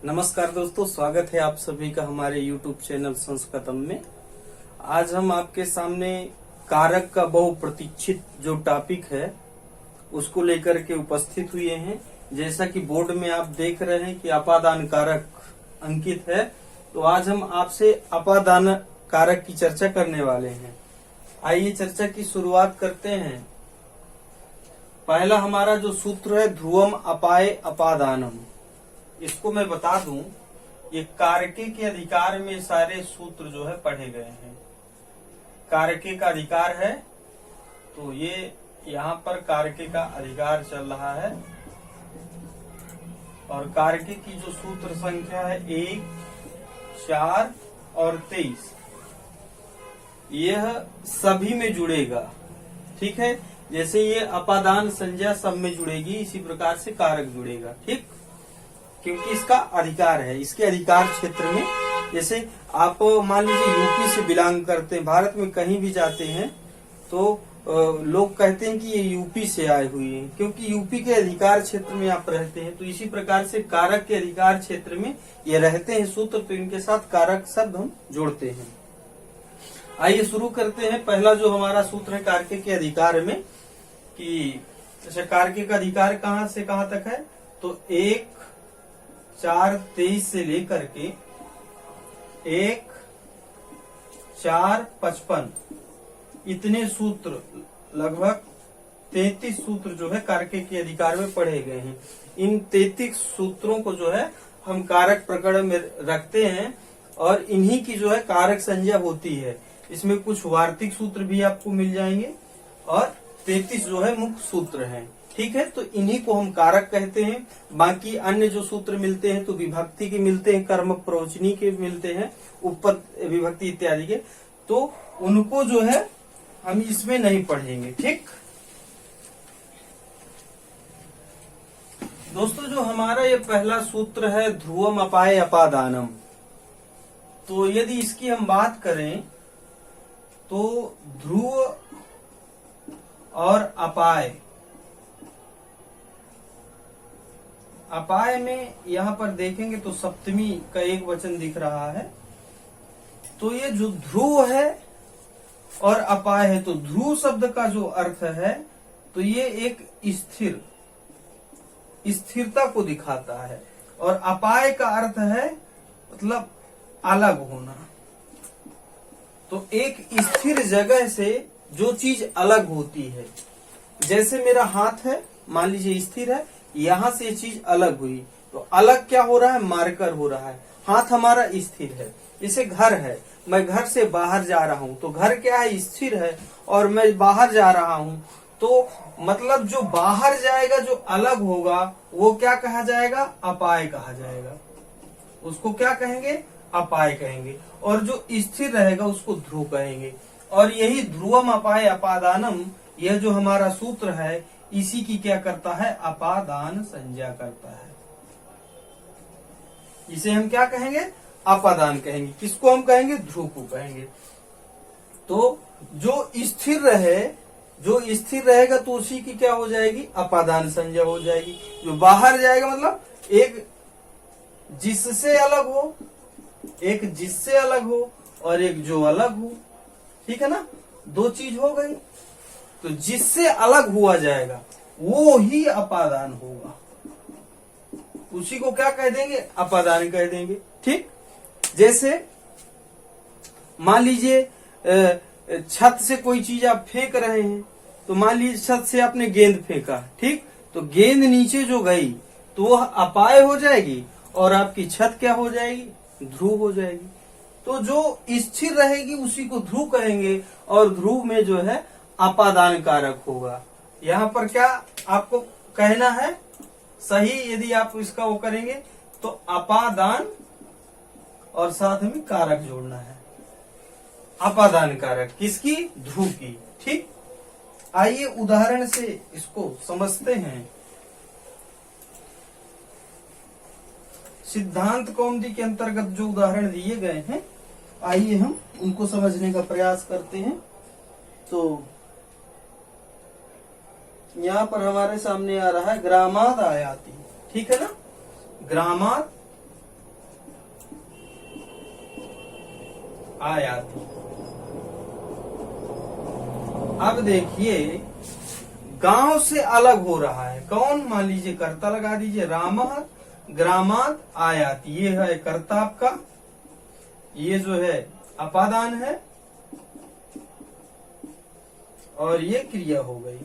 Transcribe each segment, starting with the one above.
नमस्कार दोस्तों, स्वागत है आप सभी का हमारे YouTube चैनल संस्कृतम में। आज हम आपके सामने कारक का बहुप्रतीक्षित जो टॉपिक है उसको लेकर के उपस्थित हुए हैं। जैसा कि बोर्ड में आप देख रहे हैं कि अपादान कारक अंकित है, तो आज हम आपसे अपादान कारक की चर्चा करने वाले हैं। आइए चर्चा की शुरुआत करते हैं। पहला हमारा जो सूत्र है ध्रुवम अपाय अपादानम, इसको मैं बता दूं, ये कारके के अधिकार में सारे सूत्र जो है पढ़े गए हैं। कारके का अधिकार है तो ये यहाँ पर कारके का अधिकार चल रहा है और कारके की जो सूत्र संख्या है 1, 4 और 23, यह सभी में जुड़ेगा। ठीक है, जैसे ये अपादान संज्ञा सब में जुड़ेगी, इसी प्रकार से कारक जुड़ेगा। ठीक, क्योंकि इसका अधिकार है, इसके अधिकार क्षेत्र में। जैसे आप मान लीजिए यूपी से बिलोंग करते हैं, भारत में कहीं भी जाते हैं तो लोग कहते हैं कि ये यूपी से आए हुए हैं, क्योंकि यूपी के अधिकार क्षेत्र में आप रहते हैं। तो इसी प्रकार से कारक के अधिकार क्षेत्र में ये रहते हैं सूत्र, तो इनके साथ कारक शब्द हम जोड़ते हैं। आइए शुरू करते हैं। पहला जो हमारा सूत्र है कारके के अधिकार में, कि अच्छा कारके का अधिकार कहाँ से कहाँ तक है, तो 1, 4, 23 से लेकर के 1, 4, 55 इतने सूत्र, लगभग 33 सूत्र जो है कारके के अधिकार में पढ़े गए हैं। इन 33 सूत्रों को जो है हम कारक प्रकरण में रखते हैं और इन्हीं की जो है कारक संज्ञा होती है। इसमें कुछ वार्तिक सूत्र भी आपको मिल जाएंगे और 33 जो है मुख्य सूत्र हैं। ठीक है, तो इन्हीं को हम कारक कहते हैं। बाकी अन्य जो सूत्र मिलते हैं तो विभक्ति के मिलते हैं, कर्मक प्रवचनी के मिलते हैं, उपपद विभक्ति इत्यादि के, तो उनको जो है हम इसमें नहीं पढ़ेंगे। ठीक दोस्तों, जो हमारा ये पहला सूत्र है ध्रुवम अपाय अपादानम, तो यदि इसकी हम बात करें तो ध्रुव और अपाय, अपाय में यहाँ पर देखेंगे तो सप्तमी का एक वचन दिख रहा है। तो ये जो ध्रुव है और अपाय है, तो ध्रुव शब्द का जो अर्थ है तो ये एक स्थिरता को दिखाता है, और अपाय का अर्थ है मतलब अलग होना। तो एक स्थिर जगह से जो चीज अलग होती है, जैसे मेरा हाथ है, मान लीजिए स्थिर है, यहाँ से ये चीज अलग हुई, तो अलग क्या हो रहा है, मार्कर हो रहा है। हाथ हमारा स्थिर है। जैसे घर है, मैं घर से बाहर जा रहा हूँ तो घर क्या है, स्थिर है, और मैं बाहर जा रहा हूँ तो मतलब जो बाहर जाएगा, जो अलग होगा, वो क्या कहा जाएगा, अपाय कहा जाएगा। उसको क्या कहेंगे, अपाय कहेंगे। और जो स्थिर रहेगा उसको ध्रुव कहेंगे। और यही ध्रुवम अपाय अपादानम, यह जो हमारा सूत्र है, इसी की क्या करता है, अपादान संज्ञा करता है। इसे हम क्या कहेंगे, अपादान कहेंगे। किसको हम कहेंगे, ध्रुव को कहेंगे। तो जो स्थिर रहे, जो स्थिर रहेगा तो उसी की क्या हो जाएगी, अपादान संज्ञा हो जाएगी। जो बाहर जाएगा मतलब एक जिससे अलग हो, एक जिससे अलग हो और एक जो अलग हो। ठीक है ना, दो चीज हो गई। तो जिससे अलग हुआ जाएगा वो ही अपादान होगा, उसी को क्या कह देंगे, अपादान कह देंगे। ठीक, जैसे मान लीजिए छत से कोई चीज आप फेंक रहे हैं, तो मान लीजिए छत से आपने गेंद फेंका, ठीक, तो गेंद नीचे जो गई तो वह अपाय हो जाएगी और आपकी छत क्या हो जाएगी, ध्रुव हो जाएगी। तो जो स्थिर रहेगी उसी को ध्रुव कहेंगे, और ध्रुव में जो है अपादान कारक होगा। यहाँ पर क्या आपको कहना है सही, यदि आप इसका वो करेंगे तो अपादान और साथ में कारक जोड़ना है, अपादान कारक किसकी, ध्रुव की। ठीक, आइए उदाहरण से इसको समझते हैं। सिद्धांत कौमुदी के अंतर्गत जो उदाहरण दिए गए हैं, आइए हम उनको समझने का प्रयास करते हैं। तो यहाँ पर हमारे सामने आ रहा है ग्रामाद आयाति। ठीक है ना, ग्रामाद आयाति। अब देखिए गांव से अलग हो रहा है कौन, मान लीजिए कर्ता लगा दीजिए, रामः ग्रामात् आयाति, ये है कर्ता आपका, ये जो है अपादान है और ये क्रिया हो गई।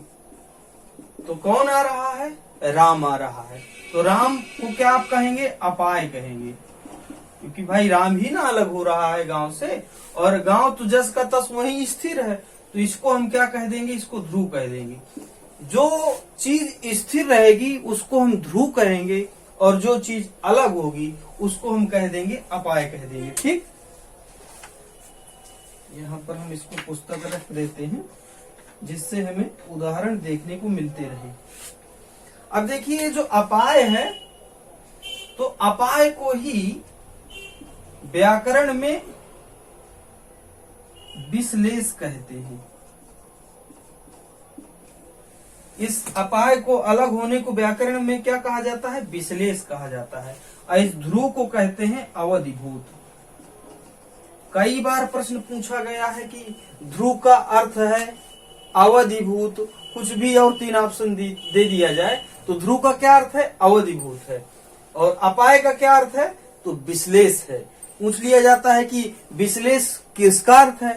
तो कौन आ रहा है, राम आ रहा है। तो राम को क्या आप कहेंगे, अपाय कहेंगे, क्योंकि भाई राम ही ना अलग हो रहा है गांव से, और गांव तो जस का तस वहीं स्थिर है, तो इसको हम क्या कह देंगे, इसको ध्रुव कह देंगे। जो चीज स्थिर रहेगी उसको हम ध्रुव कहेंगे, और जो चीज अलग होगी उसको हम कह देंगे अपाय कह देंगे। ठीक, यहाँ पर हम इसको पुस्तक रख देते हैं जिससे हमें उदाहरण देखने को मिलते रहे। अब देखिए जो अपाय है, तो अपाय को ही व्याकरण में विश्लेष कहते हैं। इस अपाय को अलग होने को व्याकरण में क्या कहा जाता है, विश्लेष कहा जाता है। और इस ध्रुव को कहते हैं अवधिभूत। कई बार प्रश्न पूछा गया है कि ध्रुव का अर्थ है अवधिभूत, कुछ भी और 3 ऑप्शन दे दिया जाए तो ध्रुव का क्या अर्थ है, अवधिभूत है, और अपाय का क्या अर्थ है, तो विश्लेष है। पूछ लिया जाता है कि विश्लेष किसका अर्थ है,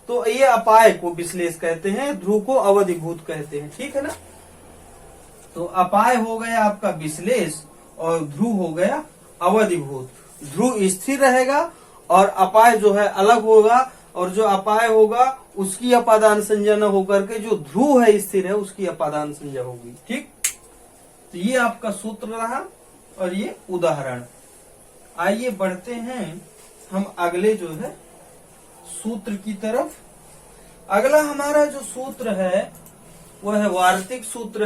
तो ये अपाय को विश्लेष कहते हैं, ध्रुव को अवधिभूत कहते हैं। ठीक है ना, तो अपाय हो गया आपका विश्लेष और ध्रुव हो गया अवधिभूत। ध्रुव स्थिर रहेगा और अपाय जो है अलग होगा, और जो अपाय होगा उसकी अपादान संज्ञा न होकर के जो ध्रुव है स्थिर है उसकी अपादान संज्ञा होगी। ठीक, तो ये आपका सूत्र रहा और ये उदाहरण। आइए बढ़ते हैं हम अगले जो है सूत्र की तरफ। अगला हमारा जो सूत्र है वह है वार्तिक सूत्र।